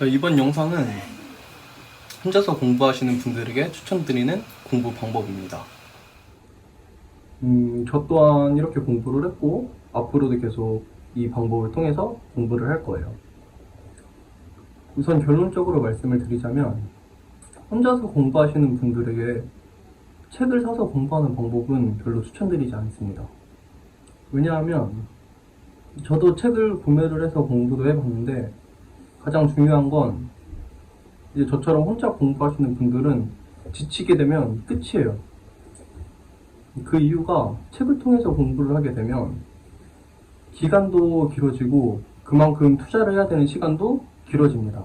이번 영상은 혼자서 공부하시는 분들에게 추천드리는 공부 방법입니다. 저 또한 이렇게 공부를 했고 앞으로도 계속 이 방법을 통해서 공부를 할 거예요. 우선 결론적으로 말씀을 드리자면 혼자서 공부하시는 분들에게 책을 사서 공부하는 방법은 별로 추천드리지 않습니다. 왜냐하면 저도 책을 구매를 해서 공부도 해봤는데 가장 중요한 건 이제 저처럼 혼자 공부하시는 분들은 지치게 되면 끝이에요. 그 이유가 책을 통해서 공부를 하게 되면 기간도 길어지고 그만큼 투자를 해야 되는 시간도 길어집니다.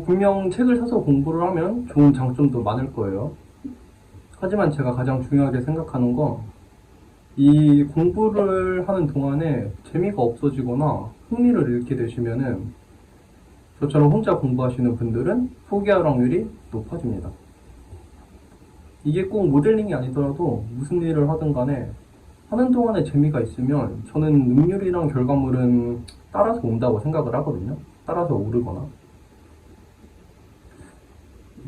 분명 책을 사서 공부를 하면 좋은 장점도 많을 거예요. 하지만 제가 가장 중요하게 생각하는 건 이 공부를 하는 동안에 재미가 없어지거나 흥미를 잃게 되시면은 저처럼 혼자 공부하시는 분들은 포기할 확률이 높아집니다. 이게 꼭 모델링이 아니더라도 무슨 일을 하든 간에 하는 동안에 재미가 있으면 저는 능률이랑 결과물은 따라서 온다고 생각을 하거든요. 따라서 오르거나.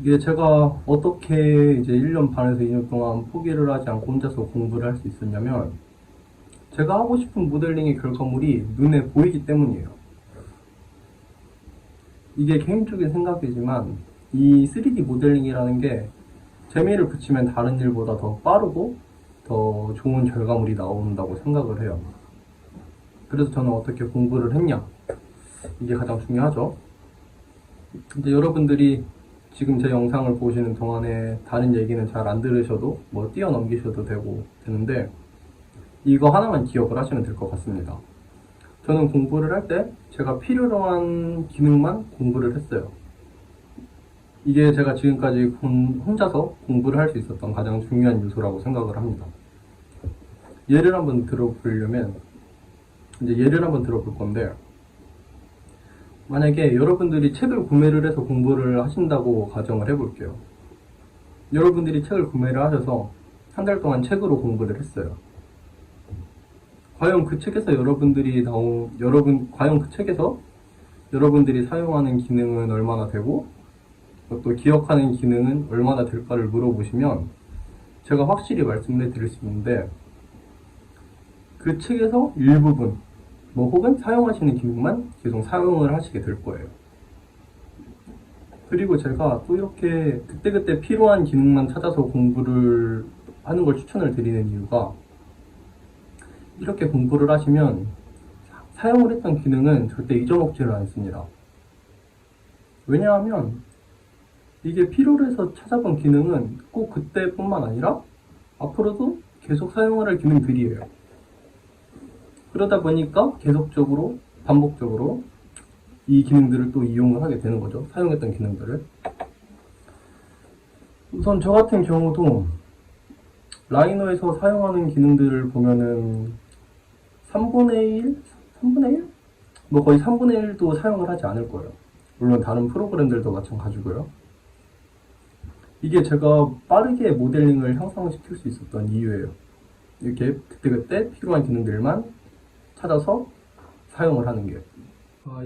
이게 제가 어떻게 이제 1년 반에서 2년 동안 포기를 하지 않고 혼자서 공부를 할 수 있었냐면 제가 하고 싶은 모델링의 결과물이 눈에 보이기 때문이에요. 이게 개인적인 생각이지만 이 3D 모델링이라는 게 재미를 붙이면 다른 일보다 더 빠르고 더 좋은 결과물이 나온다고 생각을 해요. 그래서 저는 어떻게 공부를 했냐, 이게 가장 중요하죠. 이제 여러분들이 지금 제 영상을 보시는 동안에 다른 얘기는 잘 안 들으셔도 뛰어넘기셔도 되는데 이거 하나만 기억을 하시면 될 것 같습니다. 저는 공부를 할 때 제가 필요로 한 기능만 공부를 했어요. 이게 제가 지금까지 혼자서 공부를 할 수 있었던 가장 중요한 요소라고 생각을 합니다. 예를 한번 들어볼 건데, 만약에 여러분들이 책을 구매를 해서 공부를 하신다고 가정을 해볼게요. 여러분들이 책을 구매를 하셔서 한 달 동안 책으로 공부를 했어요. 과연 그 책에서 여러분들이 사용하는 기능은 얼마나 되고 또 기억하는 기능은 얼마나 될까를 물어보시면 제가 확실히 말씀을 드릴 수 있는데 그 책에서 일부분 혹은 사용하시는 기능만 계속 사용을 하시게 될 거예요. 그리고 제가 또 이렇게 그때그때 필요한 기능만 찾아서 공부를 하는 걸 추천을 드리는 이유가 이렇게 공부를 하시면 사용을 했던 기능은 절대 잊어먹지를 않습니다. 왜냐하면 이게 필요로 해서 찾아본 기능은 꼭 그때뿐만 아니라 앞으로도 계속 사용을 할 기능들이에요. 그러다 보니까 계속적으로 반복적으로 이 기능들을 또 이용을 하게 되는 거죠. 사용했던 기능들을. 우선 저 같은 경우도 라이노에서 사용하는 기능들을 보면은 3분의 1? 3분의 1? 거의 3분의 1도 사용을 하지 않을 거예요. 물론 다른 프로그램들도 마찬가지고요. 이게 제가 빠르게 모델링을 향상시킬 수 있었던 이유예요. 이렇게 그때그때 필요한 기능들만 찾아서 사용을 하는 게.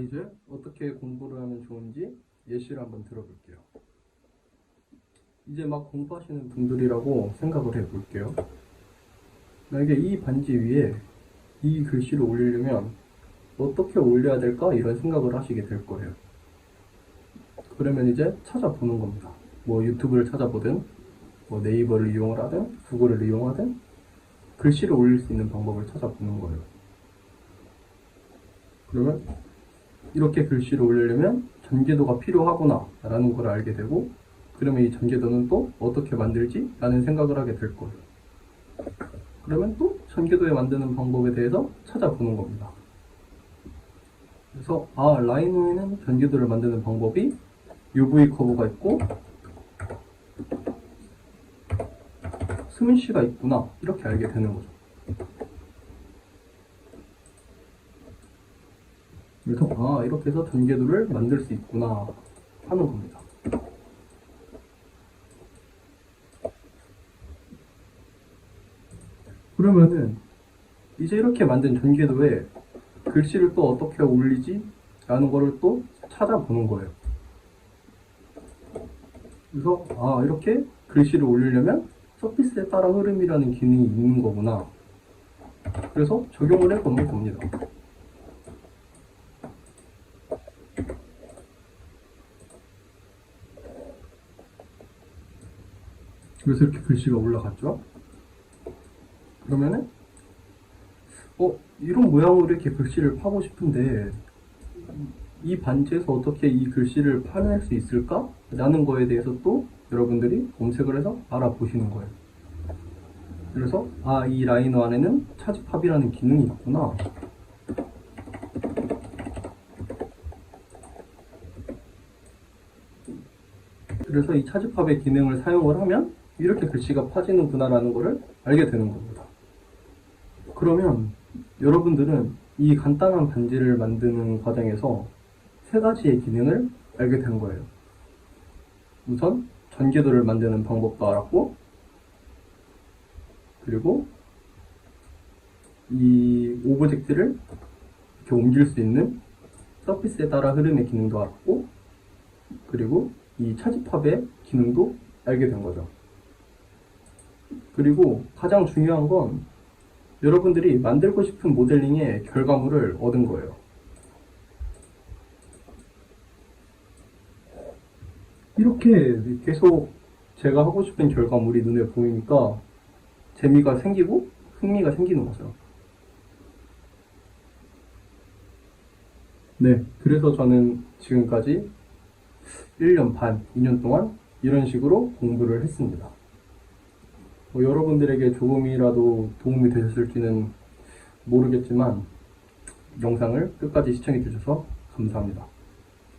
이제 어떻게 공부를 하면 좋은지 예시를 한번 들어볼게요. 이제 막 공부하시는 분들이라고 생각을 해볼게요. 만약에 이 반지 위에 이 글씨를 올리려면 어떻게 올려야 될까? 이런 생각을 하시게 될 거예요. 그러면 이제 찾아보는 겁니다. 유튜브를 찾아보든 네이버를 이용을 하든 구글을 이용하든 글씨를 올릴 수 있는 방법을 찾아보는 거예요. 그러면 이렇게 글씨를 올리려면 전개도가 필요하구나 라는 걸 알게 되고 그러면 이 전개도는 또 어떻게 만들지? 라는 생각을 하게 될 거예요. 그러면 또 전개도에 만드는 방법에 대해서 찾아보는 겁니다. 그래서 라이노에는 전개도를 만드는 방법이 UV 커브가 있고 스미시가 있구나 이렇게 알게 되는 거죠. 그래서 이렇게 해서 전개도를 만들 수 있구나 하는 겁니다. 그러면은 이제 이렇게 만든 전개도에 글씨를 또 어떻게 올리지? 라는 거를 또 찾아보는 거예요. 그래서 이렇게 글씨를 올리려면 서피스에 따라 흐름이라는 기능이 있는 거구나. 그래서 적용을 해보는 겁니다. 그래서 이렇게 글씨가 올라갔죠. 그러면은 이런 모양으로 이렇게 글씨를 파고 싶은데 이 반지에서 어떻게 이 글씨를 파낼 수 있을까? 라는 거에 대해서 또 여러분들이 검색을 해서 알아보시는 거예요. 그래서 이 라이너 안에는 차집합이라는 기능이 있구나. 그래서 이 차집합의 기능을 사용을 하면 이렇게 글씨가 파지는구나 라는 거를 알게 되는 겁니다. 그러면 여러분들은 이 간단한 반지를 만드는 과정에서 세 가지의 기능을 알게 된 거예요. 우선 전기도를 만드는 방법도 알았고, 그리고 이 오브젝트를 이렇게 옮길 수 있는 서피스에 따라 흐름의 기능도 알았고, 그리고 이 차집합의 기능도 알게 된 거죠. 그리고 가장 중요한 건 여러분들이 만들고 싶은 모델링의 결과물을 얻은 거예요. 이렇게 계속 제가 하고 싶은 결과물이 눈에 보이니까 재미가 생기고 흥미가 생기는 거죠. 네, 그래서 저는 지금까지 1년 반, 2년 동안 이런 식으로 공부를 했습니다. 여러분들에게 조금이라도 도움이 되셨을지는 모르겠지만 영상을 끝까지 시청해 주셔서 감사합니다.